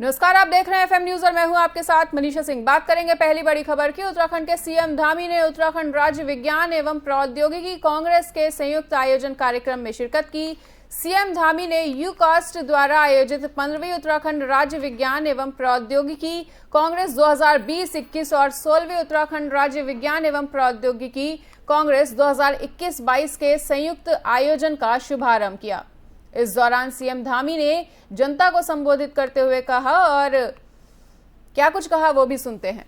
नमस्कार, आप देख रहे हैं एफएम न्यूज और मैं हूं आपके साथ मनीषा सिंह। बात करेंगे पहली बड़ी खबर की। उत्तराखंड के सीएम धामी ने उत्तराखंड राज्य विज्ञान एवं प्रौद्योगिकी कांग्रेस के संयुक्त आयोजन कार्यक्रम में शिरकत की। सीएम धामी ने यूकास्ट द्वारा आयोजित 15वीं उत्तराखंड राज्य विज्ञान एवं प्रौद्योगिकी कांग्रेस 2020-21 और 16वीं उत्तराखंड राज्य विज्ञान एवं प्रौद्योगिकी कांग्रेस 2021-22 के संयुक्त आयोजन का शुभारंभ किया। इस दौरान सीएम धामी ने जनता को संबोधित करते हुए कहा और क्या कुछ कहा वो भी सुनते हैं।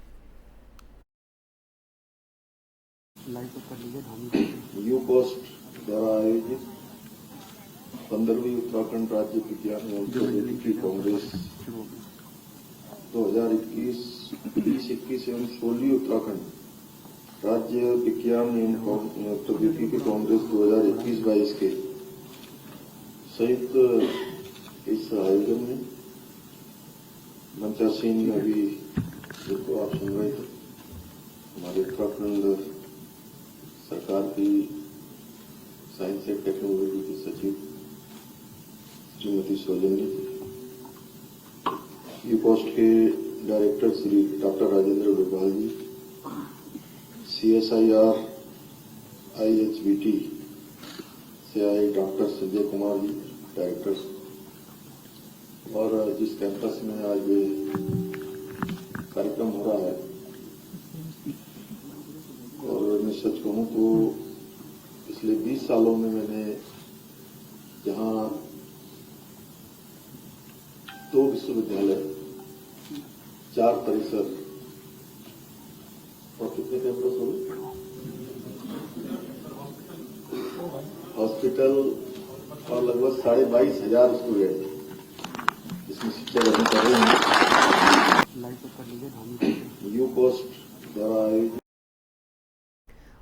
यूकास्ट द्वारा आयोजित 15वीं उत्तराखंड राज्य विज्ञान एवं प्रौद्योगिकी कांग्रेस 2021 एवं 16वीं उत्तराखंड राज्य विज्ञान एवं प्रौद्योगिकी कांग्रेस 2021-22 के संयुक्त इस आयोजन में मंचासीन में अभी जिनको आप सुन रहे थे हमारे उत्तराखंड सरकार की साइंस एंड टेक्नोलॉजी की सचिव श्रीमती सौजन्य जी, यूकास्ट के डायरेक्टर श्री डॉक्टर राजेंद्र डोभाल जी, CSIR IHBT से आए डॉक्टर संजय कुमार जी डायरेक्टर, और जिस कैंपस में आज ये कार्यक्रम हो रहा है, और मैं सच कहूं तो पिछले 20 सालों में मैंने जहां 2 विश्वविद्यालय, 4 परिसर और कितने कैंपस हो गए, हॉस्पिटल और लगभग 22,500 स्टूडेंट इसमें शिक्षा ग्रहण कर रहे हैं। यूकास्ट द्वारा आयोजित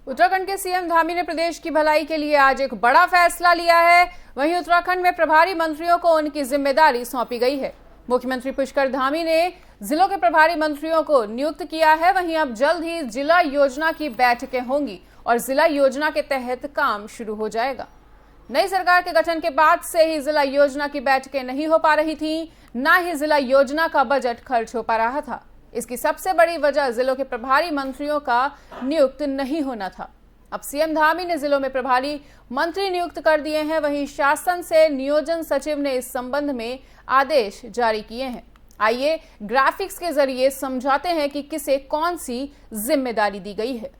उत्तराखंड के सीएम धामी ने प्रदेश की भलाई के लिए आज एक बड़ा फैसला लिया है। वहीं उत्तराखंड में प्रभारी मंत्रियों को उनकी जिम्मेदारी सौंपी गई है। मुख्यमंत्री पुष्कर धामी ने जिलों के प्रभारी मंत्रियों को नियुक्त किया है। वहीं अब जल्द ही जिला योजना की बैठकें होंगी और जिला योजना के तहत काम शुरू हो जाएगा। नई सरकार के गठन के बाद से ही जिला योजना की बैठकें नहीं हो पा रही थी, ना ही जिला योजना का बजट खर्च हो पा रहा था। इसकी सबसे बड़ी वजह जिलों के प्रभारी मंत्रियों का नियुक्त नहीं होना था। अब सीएम धामी ने जिलों में प्रभारी मंत्री नियुक्त कर दिए हैं। वहीं शासन से नियोजन सचिव ने इस संबंध में आदेश जारी किए हैं। आइए ग्राफिक्स के जरिए समझाते हैं कि किसे कौन सी जिम्मेदारी दी गई है।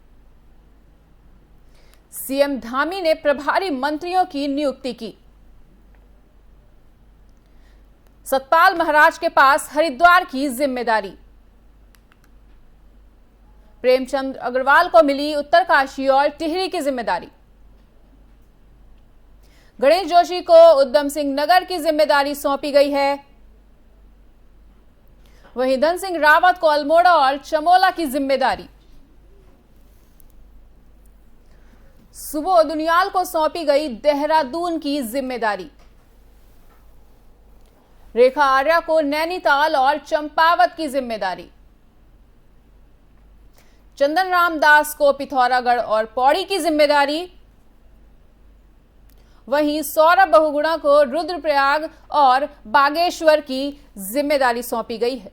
सीएम धामी ने प्रभारी मंत्रियों की नियुक्ति की। सतपाल महाराज के पास हरिद्वार की जिम्मेदारी। प्रेमचंद अग्रवाल को मिली उत्तरकाशी और टिहरी की जिम्मेदारी। गणेश जोशी को उधम सिंह नगर की जिम्मेदारी सौंपी गई है। वहीं धन सिंह रावत को अल्मोड़ा और चमोला की जिम्मेदारी। सुबोध दुनियाल को सौंपी गई देहरादून की जिम्मेदारी। रेखा आर्या को नैनीताल और चंपावत की जिम्मेदारी। चंदन राम दास को पिथौरागढ़ और पौड़ी की जिम्मेदारी। वहीं सौरभ बहुगुणा को रुद्रप्रयाग और बागेश्वर की जिम्मेदारी सौंपी गई है।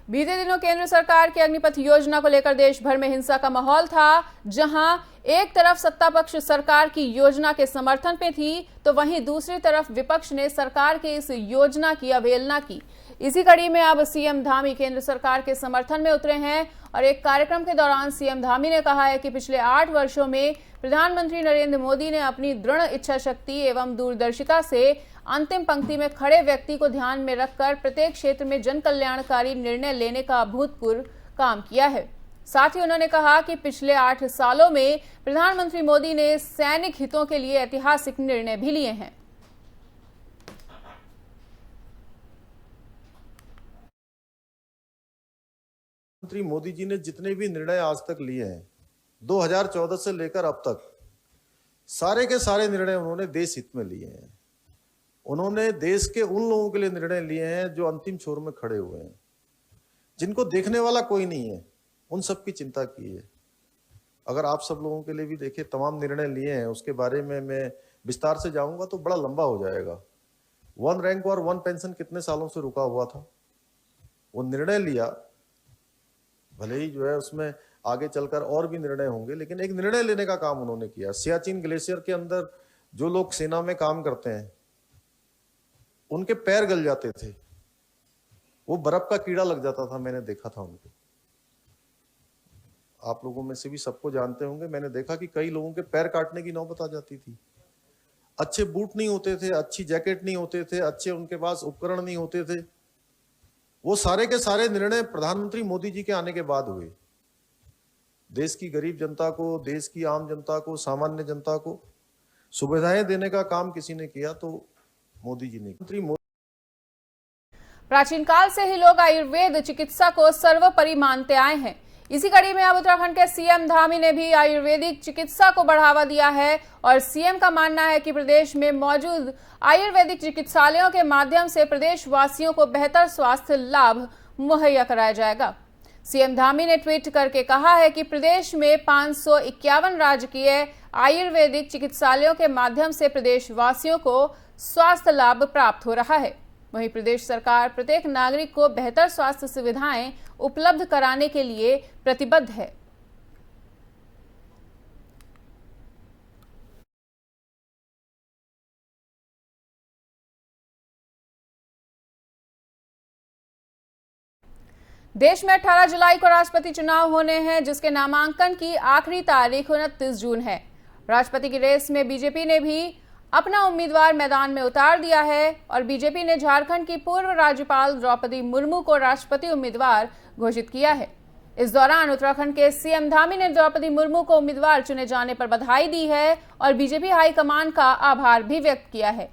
बीते दिनों केंद्र सरकार की अग्निपथ योजना को लेकर देश भर में हिंसा का माहौल था। जहां एक तरफ सत्ता पक्ष सरकार की योजना के समर्थन पे थी, तो वहीं दूसरी तरफ विपक्ष ने सरकार के इस योजना की अवहेलना की। इसी कड़ी में अब सीएम धामी केंद्र सरकार के समर्थन में उतरे हैं और एक कार्यक्रम के दौरान सीएम धामी ने कहा है कि पिछले 8 वर्षों में प्रधानमंत्री नरेंद्र मोदी ने अपनी दृढ़ इच्छा शक्ति एवं दूरदर्शिता से अंतिम पंक्ति में खड़े व्यक्ति को ध्यान में रखकर प्रत्येक क्षेत्र में जन कल्याणकारी निर्णय लेने का अभूतपूर्व काम किया है। साथ ही उन्होंने कहा कि पिछले 8 सालों में प्रधानमंत्री मोदी ने सैनिक हितों के लिए ऐतिहासिक निर्णय भी लिए हैं। प्रधानमंत्री मोदी जी ने जितने भी निर्णय आज तक लिए हैं 2014 से लेकर अब तक, सारे के सारे निर्णय उन्होंने देश हित में लिए हैं। उन्होंने देश के उन लोगों के लिए निर्णय लिए हैं जो अंतिम छोर में खड़े हुए हैं, जिनको देखने वाला कोई नहीं है, उन सब की चिंता की है। अगर आप सब लोगों के लिए भी देखिए तमाम निर्णय लिए हैं, उसके बारे में मैं विस्तार से जाऊंगा तो बड़ा लंबा हो जाएगा। 1 रैंक और 1 पेंशन कितने सालों से रुका हुआ था, वो निर्णय लिया, भले ही जो है उसमें आगे चलकर और भी निर्णय होंगे, लेकिन एक निर्णय लेने का काम उन्होंने किया। सियाचिन ग्लेशियर के अंदर जो लोग सेना में काम करते हैं उनके पैर गल जाते थे, वो बर्फ का कीड़ा लग जाता था, मैंने देखा था उनको। आप लोगों में से भी सबको जानते होंगे, मैंने देखा कि कई लोगों के पैर काटने की नौबत आ जाती थी। अच्छे बूट नहीं होते थे, अच्छी जैकेट नहीं होते थे, अच्छे उनके पास उपकरण नहीं होते थे। वो सारे के सारे निर्णय प्रधानमंत्री मोदी जी के आने के बाद हुए। देश की गरीब जनता को, देश की आम जनता को, सामान्य जनता को सुविधाएं देने का काम किसी ने किया तो मोदी जी ने। प्राचीन काल से ही लोग आयुर्वेद चिकित्सा को सर्वोपरि मानते आए हैं। इसी कड़ी में अब उत्तराखंड के सीएम धामी ने भी आयुर्वेदिक चिकित्सा को बढ़ावा दिया है और सीएम का मानना है कि प्रदेश में मौजूद आयुर्वेदिक चिकित्सालयों के माध्यम से प्रदेश वासियों को बेहतर स्वास्थ्य लाभ मुहैया कराया जाएगा। सीएम धामी ने ट्वीट करके कहा है कि प्रदेश में 551 राजकीय आयुर्वेदिक चिकित्सालयों के माध्यम से प्रदेश वासियों को स्वास्थ्य लाभ प्राप्त हो रहा है। वहीं प्रदेश सरकार प्रत्येक नागरिक को बेहतर स्वास्थ्य सुविधाएं उपलब्ध कराने के लिए प्रतिबद्ध है। देश में 18 जुलाई को राष्ट्रपति चुनाव होने हैं, जिसके नामांकन की आखिरी तारीख 29 जून है। राष्ट्रपति की रेस में बीजेपी ने भी अपना उम्मीदवार मैदान में उतार दिया है और बीजेपी ने झारखंड की पूर्व राज्यपाल द्रौपदी मुर्मू को राष्ट्रपति उम्मीदवार घोषित किया है। इस दौरान उत्तराखंड के सीएम धामी ने द्रौपदी मुर्मू को उम्मीदवार चुने जाने पर बधाई दी है और बीजेपी हाईकमान का आभार भी व्यक्त किया है।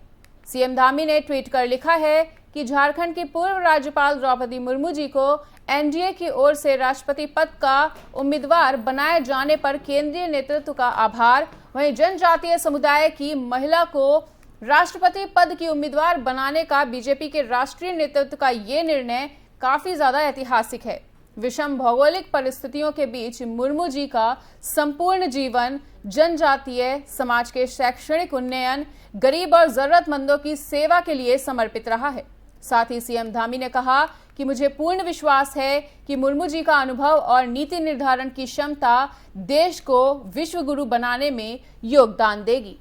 सीएम धामी ने ट्वीट कर लिखा है कि झारखंड की पूर्व राज्यपाल द्रौपदी मुर्मू जी को एनडीए की ओर से राष्ट्रपति पद का उम्मीदवार बनाए जाने पर केंद्रीय नेतृत्व का आभार। वहीं जनजातीय समुदाय की महिला को राष्ट्रपति पद की उम्मीदवार बनाने का बीजेपी के राष्ट्रीय नेतृत्व का ये निर्णय काफी ज्यादा ऐतिहासिक है। विषम भौगोलिक परिस्थितियों के बीच मुर्मू जी का संपूर्ण जीवन जनजातीय समाज के शैक्षणिक उन्नयन, गरीब और जरूरतमंदों की सेवा के लिए समर्पित रहा है। साथ ही सीएम धामी ने कहा कि मुझे पूर्ण विश्वास है कि मुर्मू जी का अनुभव और नीति निर्धारण की क्षमता देश को विश्व गुरु बनाने में योगदान देगी।